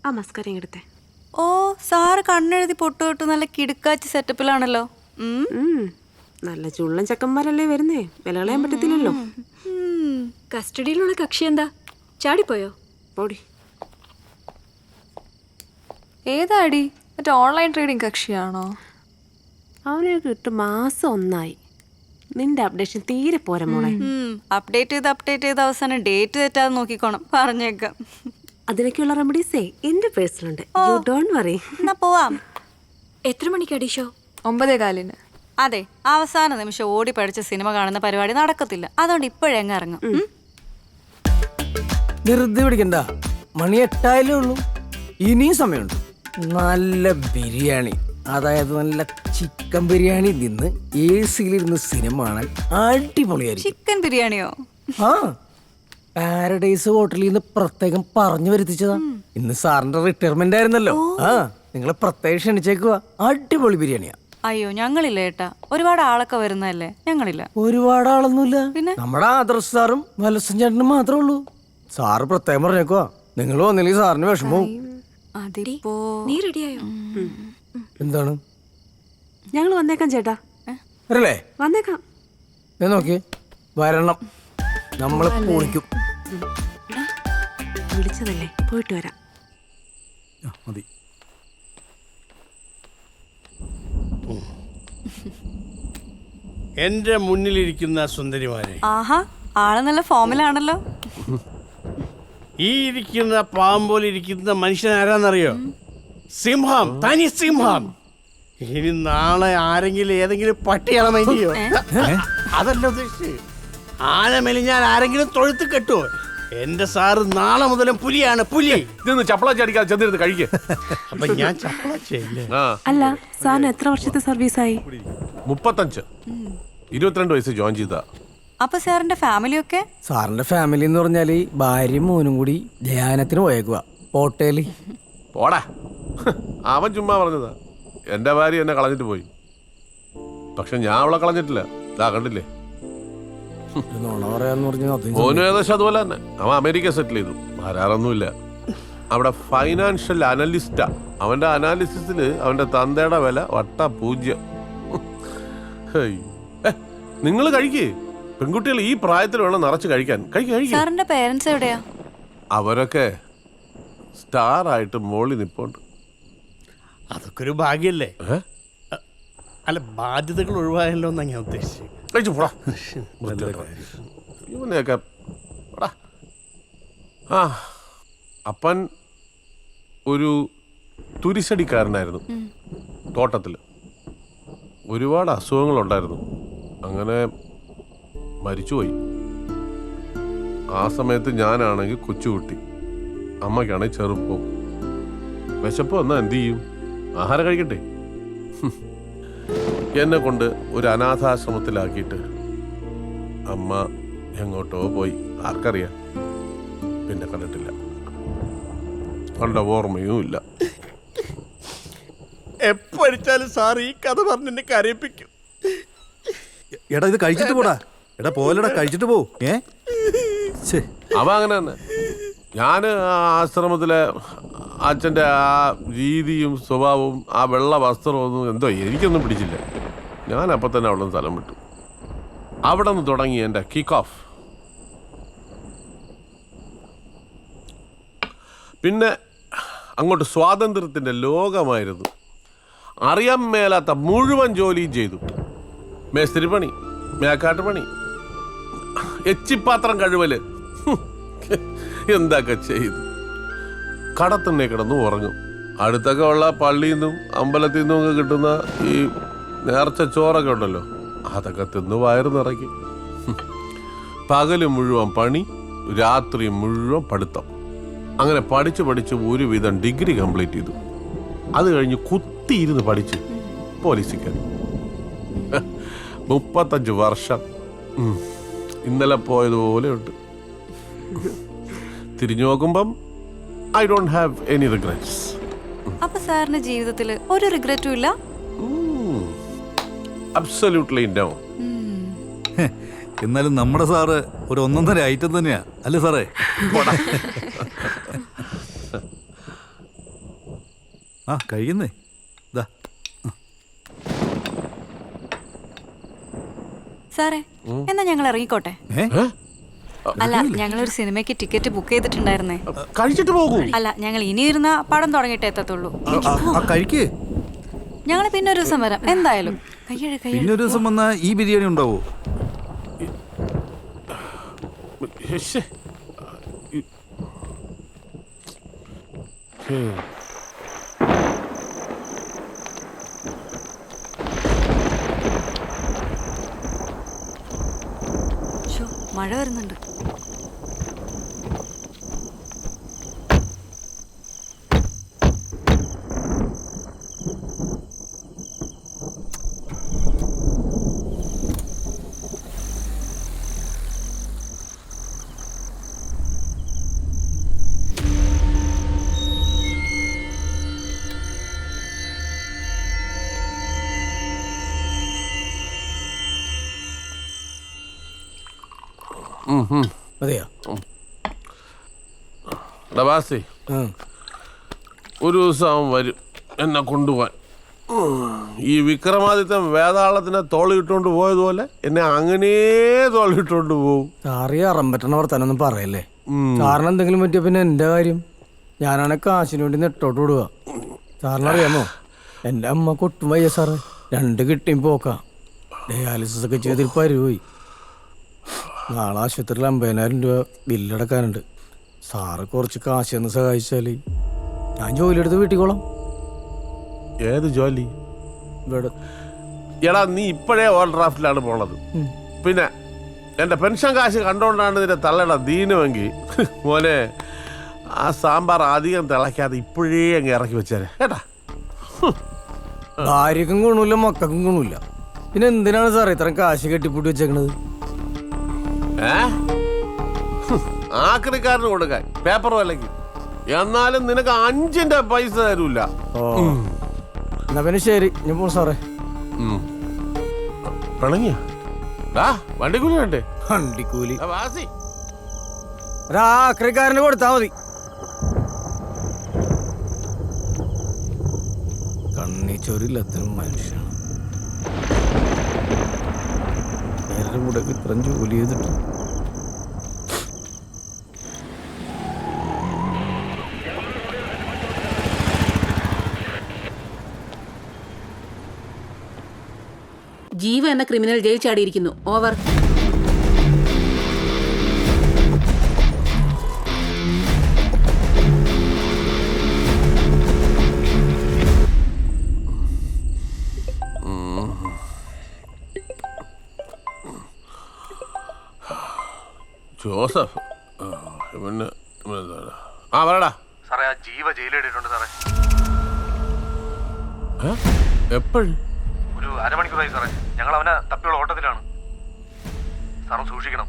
ആ മസ്കാരം എടുത്തേ. ഓ സാറ് കണ്ണെഴുതി പൊട്ടു തൊട്ട് നല്ല കിടുക്കാച്ചി സെറ്റപ്പിലാണല്ലോ. നല്ല ചുള്ളൻ ചെക്കന്മാരല്ലേ വരുന്നേ, വില കളയാൻ പറ്റത്തില്ലല്ലോ. കസ്റ്റഡിയിലുള്ള കക്ഷി എന്താ ചാടിപ്പോയോ? പോടി. ഏതാടി? മറ്റേ ഓൺലൈൻ ട്രേഡിംഗ് കക്ഷിയാണോ? അവനെ കിട്ടും മാസം 1 നിന്റെ അപ്ഡേഷൻ തീരെ പോരാ മോളെ. അപ്ഡേറ്റ് ചെയ്ത് അവസാനം ഡേറ്റ് തെറ്റാതെ നോക്കിക്കോണം, പറഞ്ഞേക്കാം. അതിനൊക്കെയുള്ള റെമഡീസേ എന്റെ പേഴ്സണലുണ്ട്. You don't worry. എന്നാ പോവാം. എത്ര മണിക്കടി ഷോ? 9:15. അതെ, അവസാന നിമിഷം ഓടി പഠിച്ച സിനിമ കാണുന്ന പരിപാടി നടക്കത്തില്ല. അതുകൊണ്ട് ഇപ്പോഴെങ്ങ ഇറങ്ങും. ധൃതി പിടിക്കണ്ട, മണി 8 ഉള്ളൂ, ഇനിയും സമയമുണ്ട്. നല്ല ബിരിയാണി, അതായത് നല്ല ചിക്കൻ ബിരിയാണി നിന്ന് AC-ലിരുന്ന് സിനിമ കാണാൻ അടിപൊളിയായിരിക്കും. ചിക്കൻ ബിരിയാണിയോ? ആ, പാരഡൈസ് ഹോട്ടലിൽ നിന്ന് പ്രത്യേകം പറഞ്ഞു വരുത്തിച്ചതാ. ഇന്ന് സാറിന്റെ റിട്ടയർമെന്റ് ആയിരുന്നല്ലോ. ആ, നിങ്ങളെ പ്രത്യേകം ക്ഷണിച്ചേക്കുക. അടിപൊളി ബിരിയാണിയാ. അയ്യോ ഞങ്ങളില്ല ഏട്ടാ, ഒരുപാട് ആളൊക്കെ വരുന്നതല്ലേ, ഞങ്ങളില്ല. ഒരുപാട് ആളൊന്നുമില്ല, പിന്നെ നമ്മുടെ ആദർശ് സാറും വലസൻ ചേട്ടനും മാത്രമേ ഉള്ളൂ. സാറ് പ്രത്യേകം പറഞ്ഞേക്കുവാ, നിങ്ങൾ വന്നില്ലെങ്കിൽ സാറിന് വിഷമവും. അതിപ്പോ നീ റെഡിയായോ? എന്താണ്? ഞങ്ങൾ വന്നേക്കാം ചേട്ടാ. വരല്ലേ? വന്നേക്കാം. നോക്കി വരണം, നമ്മളെ പൊളിക്കും. വിളിച്ചതല്ലേ, പോയിട്ട് വരാം. മതി. എന്റെ മുന്നിലിരിക്കുന്ന സുന്ദരിമാരെ, ആഹാ, ആള് നല്ല ഫോമിലാണല്ലോ. ഈ ഇരിക്കുന്ന പാമ്പ് പോലെ ഇരിക്കുന്ന മനുഷ്യൻ ആരാന്നറിയോ? സിംഹം, തനി സിംഹം. ഇനി നാളെ ആരെങ്കിലും ഏതെങ്കിലും പട്ടിയാളെ മൈൻഡ് ചെയ്യോ? അതല്ല ഉദ്ദേശിച്ച്, ആന മെലിഞ്ഞാൽ ആരെങ്കിലും തൊഴുത്ത് കെട്ടുവോ? എന്റെ സാറ് നാളെ മുതലും പുലിയാണ്, പുലി. ഇതൊന്ന് ചപ്പളാച്ചി അടിക്കാതെ ചെന്നിരുന്ന് കഴിക്കുക. അപ്പൊ ഞാൻ ചപ്പളാച്ചല്ലേ? അല്ല, സാറിന് എത്ര വർഷത്തെ സർവീസായി? 35. 22 വയസ്സ് ജോയിൻ ചെയ്ത. അപ്പൊ സാറിന്റെ ഫാമിലിയൊക്കെ? സാറിന്റെ ഫാമിലി എന്ന് പറഞ്ഞാല് ഭാര്യയും മോനും കൂടി ധ്യാനത്തിന് പോയേക്കുക ഹോട്ടലിൽ. പോടാ, അവൻ ചുമ്മാ പറഞ്ഞതാ. എന്റെ ഭാര്യ എന്നെ കളഞ്ഞിട്ട് പോയി, പക്ഷെ ഞാൻ അവളെ കളഞ്ഞിട്ടില്ല. ഇതാ കണ്ടില്ലേ? നോണ പറയാന്ന് പറഞ്ഞാൽ മോനും ഏകദേശം അതുപോലെ തന്നെ. അവൻ അമേരിക്ക സെറ്റിൽ ചെയ്തു, വരാറൊന്നുമില്ല. അവിടെ ഫൈനാൻഷ്യൽ അനലിസ്റ്റാ. അവന്റെ അനാലിസിസില് അവന്റെ തന്തയുടെ വില വട്ട 0. നിങ്ങൾ കഴിക്കേ, പെൺകുട്ടികൾ ഈ പ്രായത്തിൽ വേണം നിറച്ച് കഴിക്കാൻ. സാറിന്റെ പേരൻസ് എവിടെയാ? അവരൊക്കെ സ്റ്റാർ ആയിട്ട് മോളി നിപ്പുണ്ട്. അതൊക്കെ ഒരു ഭാഗ്യല്ലേ? അല്ല, ബാധ്യതകൾ ഒഴിവായല്ലോ എന്നാ ഞാൻ ഉദ്ദേശിച്ചത്. ഇവനെയൊക്കെ അപ്പൻ ഒരു തുരിശടിക്കാരനായിരുന്നു. തോട്ടത്തിൽ ഒരുപാട് അസുഖങ്ങളുണ്ടായിരുന്നു. അങ്ങനെ മരിച്ചുപോയി. ആ സമയത്ത് ഞാനാണെങ്കിൽ കൊച്ചുകുട്ടി, അമ്മയ്ക്കാണെങ്കിൽ ചെറുപ്പം. വിശപ്പ് വന്നാൽ എന്ത് ചെയ്യും? ആഹാരം കഴിക്കട്ടെ. എന്നെ കൊണ്ട് ഒരു അനാഥാശ്രമത്തിലാക്കിയിട്ട് അമ്മ എങ്ങോട്ടോ പോയി, ആർക്കറിയാം. പിന്നെ കണ്ടിട്ടില്ല, കണ്ട ഓർമ്മയും ഇല്ല. എപ്പോഴാലും സാർ ഈ കഥ പറഞ്ഞ് എന്നെ കരയിപ്പിക്കും. എടാ ഇത് കഴിച്ചിട്ട് പോടാ. എടാ പോലടാ, കഴിച്ചിട്ട് പോ. അവ അങ്ങനെ തന്നെ. ഞാൻ ആ ആശ്രമത്തിലെ അച്ഛൻ്റെ ആ രീതിയും സ്വഭാവവും ആ വെള്ള വസ്ത്രമൊന്നും എന്തോ എനിക്കൊന്നും പിടിച്ചില്ല. ഞാൻ അപ്പം തന്നെ അവിടെ നിന്ന് സ്ഥലം വിട്ടു. അവിടെ നിന്ന് തുടങ്ങി എൻ്റെ കിക്ക് ഓഫ്. പിന്നെ അങ്ങോട്ട് സ്വാതന്ത്ര്യത്തിൻ്റെ ലോകമായിരുന്നു. അറിയാൻ മേലാത്ത മുഴുവൻ ജോലിയും ചെയ്തു. മേസ്തിരി പണി, മേക്കാട്ട് പണി, എച്ചിപ്പാത്രം കഴുവല്, എന്തൊക്കെ ചെയ്തു. കടത്തന്നെ കിടന്നു ഉറങ്ങും. അടുത്തൊക്കെ ഉള്ള പള്ളിയിൽ നിന്നും അമ്പലത്തിൽ നിന്നും ഒക്കെ കിട്ടുന്ന ഈ നേർച്ച ചോറൊക്കെ ഉണ്ടല്ലോ, അതൊക്കെ തിന്ന് വയറ് നിറയ്ക്കും. പകല് മുഴുവൻ പണി, രാത്രി മുഴുവൻ പഠിത്തം. അങ്ങനെ പഠിച്ച് ഒരുവിധം ഡിഗ്രി കംപ്ലീറ്റ് ചെയ്തു. അത് കഴിഞ്ഞ് കുത്തിയിരുന്ന് പഠിച്ച് പോലീസിക്കാൻ 35 വർഷം. ഇന്നലെ പോയതുപോലെ ഉണ്ട്. തിരിഞ്ഞു നോക്കുമ്പം I don't have any regrets. അപ്പൊ സാറിന്റെ ജീവിതത്തിൽ ഒരു റിഗ്രറ്റും ഇല്ല? Absolutely no. എന്നാലും നമ്മുടെ സാറ് ഒരു 1.5 ഐറ്റം തന്നെയാ, അല്ലേ സാറേ? ആ കഴിയുന്നേ ഇതാ. സാറേ എന്നാ ഞങ്ങൾ ഇറങ്ങിക്കോട്ടെ. ഏ അല്ല ഞങ്ങളൊരു സിനിമയ്ക്ക് ടിക്കറ്റ് ബുക്ക് ചെയ്തിട്ടുണ്ടായിരുന്നേ. കഴിച്ചിട്ട് പോകൂ. അല്ല ഞങ്ങൾ ഇനി ഇരുന്ന പടം തുടങ്ങിയിട്ടേ എത്തത്തുള്ളൂ. കഴിക്കേ. ഞങ്ങൾ പിന്നെ ഒരു ദിവസം വരാം എന്തായാലും. പിന്നെ ഒരു ദിവസം വന്നാ ഈ ബിരിയാണി ഉണ്ടാവോ? ശ്ശേ. ശ്ശോ, മഴ വരുന്നുണ്ട്. അതെയോ? എടാ ബാസി, ഒരു ദിവസം അവൻ വരും എന്നെ കൊണ്ടുപോവാൻ. ഈ വിക്രമാദിത്യൻ വേതാളത്തിനെ തോളിട്ടുകൊണ്ട് പോയതുപോലെ എന്നെ അങ്ങനെ തോളിട്ടുകൊണ്ട് പോകും. സാറി അറമ്പറ്റണ വർത്താനൊന്നും പറയല്ലേ. സാറിന് എന്തെങ്കിലും പറ്റിയ പിന്നെ എൻ്റെ കാര്യം. ഞാനാണെ കാശിന് വേണ്ടി നെട്ടോട്ട് വിടുക. സാറിനറിയാമോ, എൻ്റെ അമ്മ കൊട്ടും വയ്യ സാറേ. 2 കിട്ടിയും പോക്കാം. ഡയാലിസിസ് ഒക്കെ ചെയ്തിട്ട് പരിപോയി. നാളെ ആശുപത്രിയിൽ 50,000 രൂപ ബില്ലടക്കാനുണ്ട്. സാറ് കുറച്ച് കാശ് ഒന്ന് സഹായിച്ചാൽ ഞാൻ ജോലിയെടുത്ത് വീട്ടിക്കോളാം. ഏത് ജോലി? ഇവിടെ എടാ നീ ഇപ്പോഴേ ഓവർ ഡ്രാഫ്റ്റിലാണ് പോണത്. പിന്നെ എൻ്റെ പെൻഷൻ കാശ് കണ്ടോണ്ടാണ് നിന്റെ തള്ളയുടെ ദീനമെങ്കിൽ മോനെ ആ സാമ്പാർ അധികം തിളയ്ക്കാതെ ഇപ്പോഴേ അങ്ങ് ഇറക്കി വെച്ചേരെ കേട്ടാ. ഭാര്യക്കും ഗുണമില്ല, മക്കൾക്കും ഗുണമില്ല. പിന്നെ എന്തിനാണ് സാറേ ഇത്രയും കാശ് കെട്ടിപ്പൂട്ടി വെച്ചേക്കണത്? ആക്രിക്കാരന് കൊടുക്കാൻ പേപ്പർ വിലക്ക്. എന്നാലും നിനക്ക് 5ന്റെ പൈസ തരൂല. എന്നാ പിന്നെ ശരി, ഞാൻ പോ സാറേ. പിണങ്ങിയ വണ്ടിക്കൂലി വേണ്ടേ? വണ്ടിക്കൂലി വാസി ഒരാക്രിക്കാരന് കൊടുത്താ മതി. കണ്ണിച്ചോരില്ലാത്ത മനുഷ്യനാണ്. നേരെ കൂടെ ഇത്രയും ജോലി ചെയ്തിട്ട് ജീവ എന്ന ക്രിമിനൽ ജയിൽ ചാടിയിരിക്കുന്നു. ഓവർ. ജോസഫ് പിന്നെ ആ പറയടാ സാറേ. ആ ജീവ ജയിലിട്ടിട്ടുണ്ട് സാറേ. എപ്പോഴും ഒരു 1/2 മണിക്കൂറായി സാറേ. ഞങ്ങൾ അവനെ തപ്പിയുള്ള ഓട്ടത്തിലാണ്. സാറും സൂക്ഷിക്കണം.